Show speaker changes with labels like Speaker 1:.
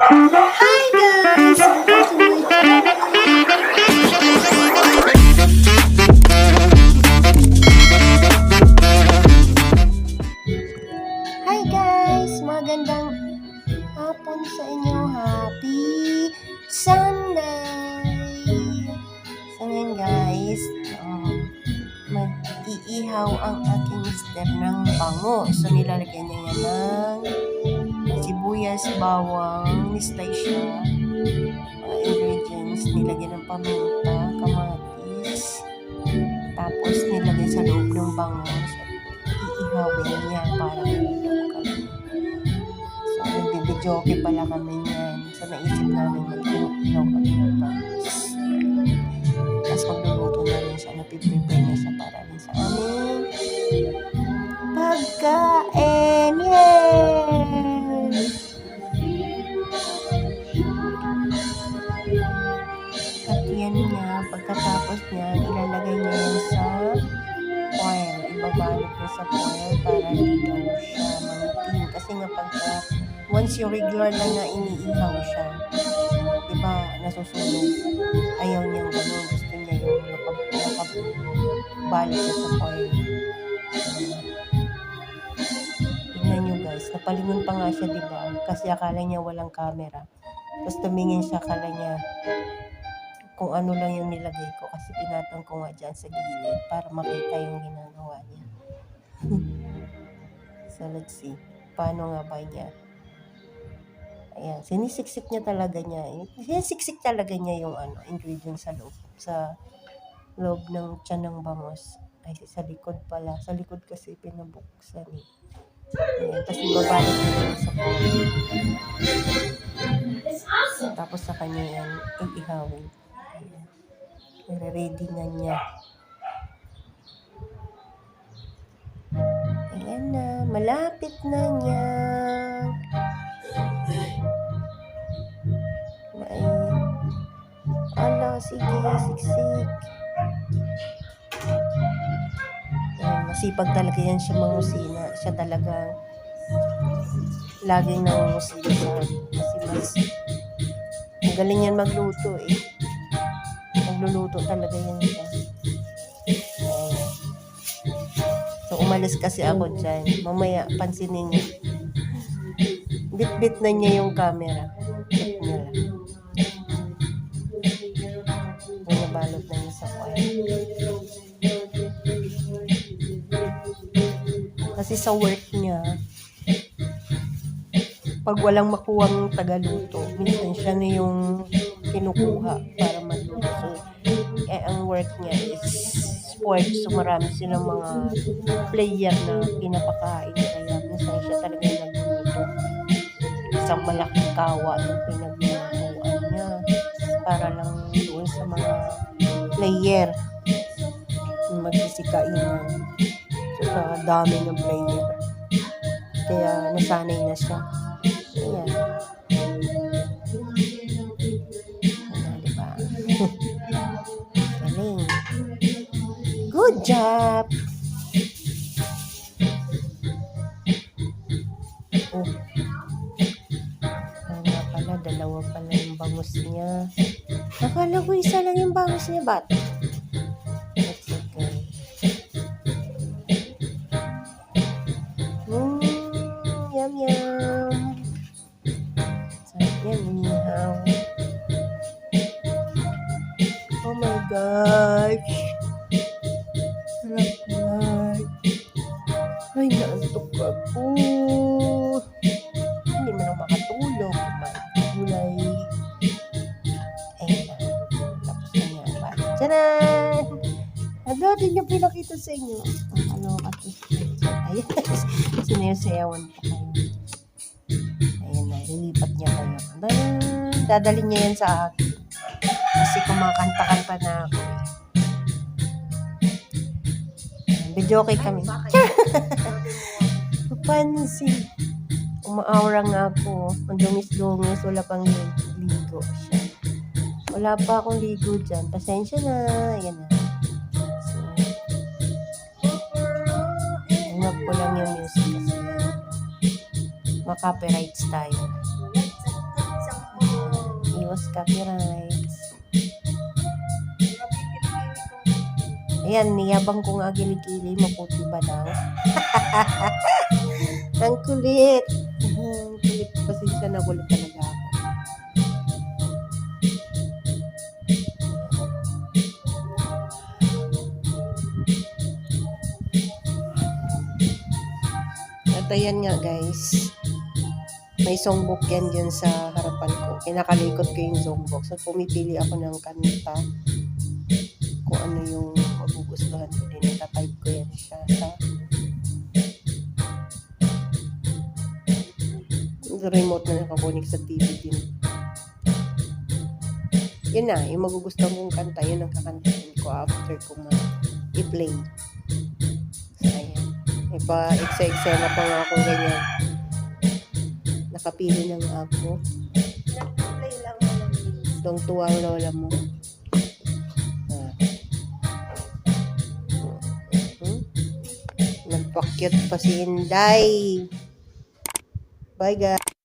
Speaker 1: Hi guys! Welcome to my channel. Hi guys! Magandang hapon sa inyo. Happy Sunday! So ngayon guys, mag-iihaw ang aking mister ng bango. So nilalagyan niya yan ng sibuyas, bawang, nistay siya. Ingredients, nilagyan ng paminta, kamatis, tapos nilagay sa loob ng bangos at iihawin niya para maluto kami. So, nagbibidyoke pala kami niyan. So, naisip namin mag-ihaw kami ng bangos. Tapos magluluto na rin siya, napiprepare na siya para rin sa aming pagkain. Yay! At yan niya, pagkatapos niya, ilalagay niya yan sa foil. Ibabalot niya sa foil para hindi daw siya mangitim. Kasi nga pagka, once yung regular lang na iniihaw siya, diba, nasusunog. Ayaw niyang ganun. Gusto niya yung nakabalot siya sa foil. Tignan nyo guys, napalingon pa nga siya, diba? Kasi akala niya walang camera. Tapos tumingin siya, akala niya kung ano lang yung nilagay ko kasi pinatang ko nga dyan sa gilid para makita yung ginagawa niya. So let's see, paano nga ba niya? Ayan, sinisiksik niya talaga niya. Sinisiksik talaga niya yung ingredients sa loob ng tiyan ng bangos. Ay, sa likod pala. Sa likod kasi pinabuksan eh. Ayan, tapos ibabalot niya sa foil. Tapos sa kanya yan, iihawin. Ready na niya. Ayan na, malapit na niya. Sige, siksik. Ayan, masipag talaga yan siya mangusina. Siya talaga laging nangungusina siya. Kasi ang galing yan magluto eh. Magluluto talaga yan siya. So, umalis kasi ako dyan. Mamaya, pansinin niyo. Bit-bit na niya yung camera. Bit niya lang. Nabalot na niya sa foil. Kasi sa work niya, pag walang makuwang tagaluto, minsan siya na yung kinukuha para magluto. So, ang work niya is sports. So, marami silang mga player na pinapakain. Kaya minsan siya talaga nagluluto. Isang malaking kawa yung pinaglutuan niya para lang doon sa mga player magsisikainan. So, sa dami ng player. Kaya nasanay na siya. Ayan. Diba? Galing. Good job! Oh. Nga pala, dalawa pala yung bangus niya. Akala ko isa lang yung bangus niya, bat? That's okay. Yum, yum. Sarap yan, inihaw. Oh my gosh. Sarap yan. Ay, naantok ako. Hindi mo lang makatulog. Gulay. Ayun na. Tapos na nga ba? Tcharan! Ano din yung pinakita sa inyo? Ano kasi? Ayan. Sinayawan pa kayo. Ayan na. Lilipat niya kayo. Dadalhin niya yan sa akin. Kasi kumakanta-kanta na ako. Videoke kami. Pansin. Umaaura nga ako. Ang dungis-dungis. Wala pang ligo siya. Wala pa akong ligo dyan. Pasensya na. Ayan na. So, hangap ko lang yung music kasi maka-copyrights tayo. iwas copyrights. Ayan, niyabang ko nga kilikili, maputi ba daw? Ang kulit. Ang kulit. Pasensya na, kulit talaga ako. At ayan nga guys, may songbook yan dyan sa harapan ko. Kinakalikot ko yung songbook. So pumipili ako ng kanta kung ano yung magugustuhan ko din. Natatype ko yan siya sa remote na nakakunik sa TV din. Yun na, yung magugustuhan kong kanta, yun ang kakantahin ko after ko i-play. So ayan. May pa eksena pa nga ako ganyan. Nakapili na nga ako. Nag-play lang ako. Itong tuwang lola mo. Nagpakyut pa si Inday. Bye guys.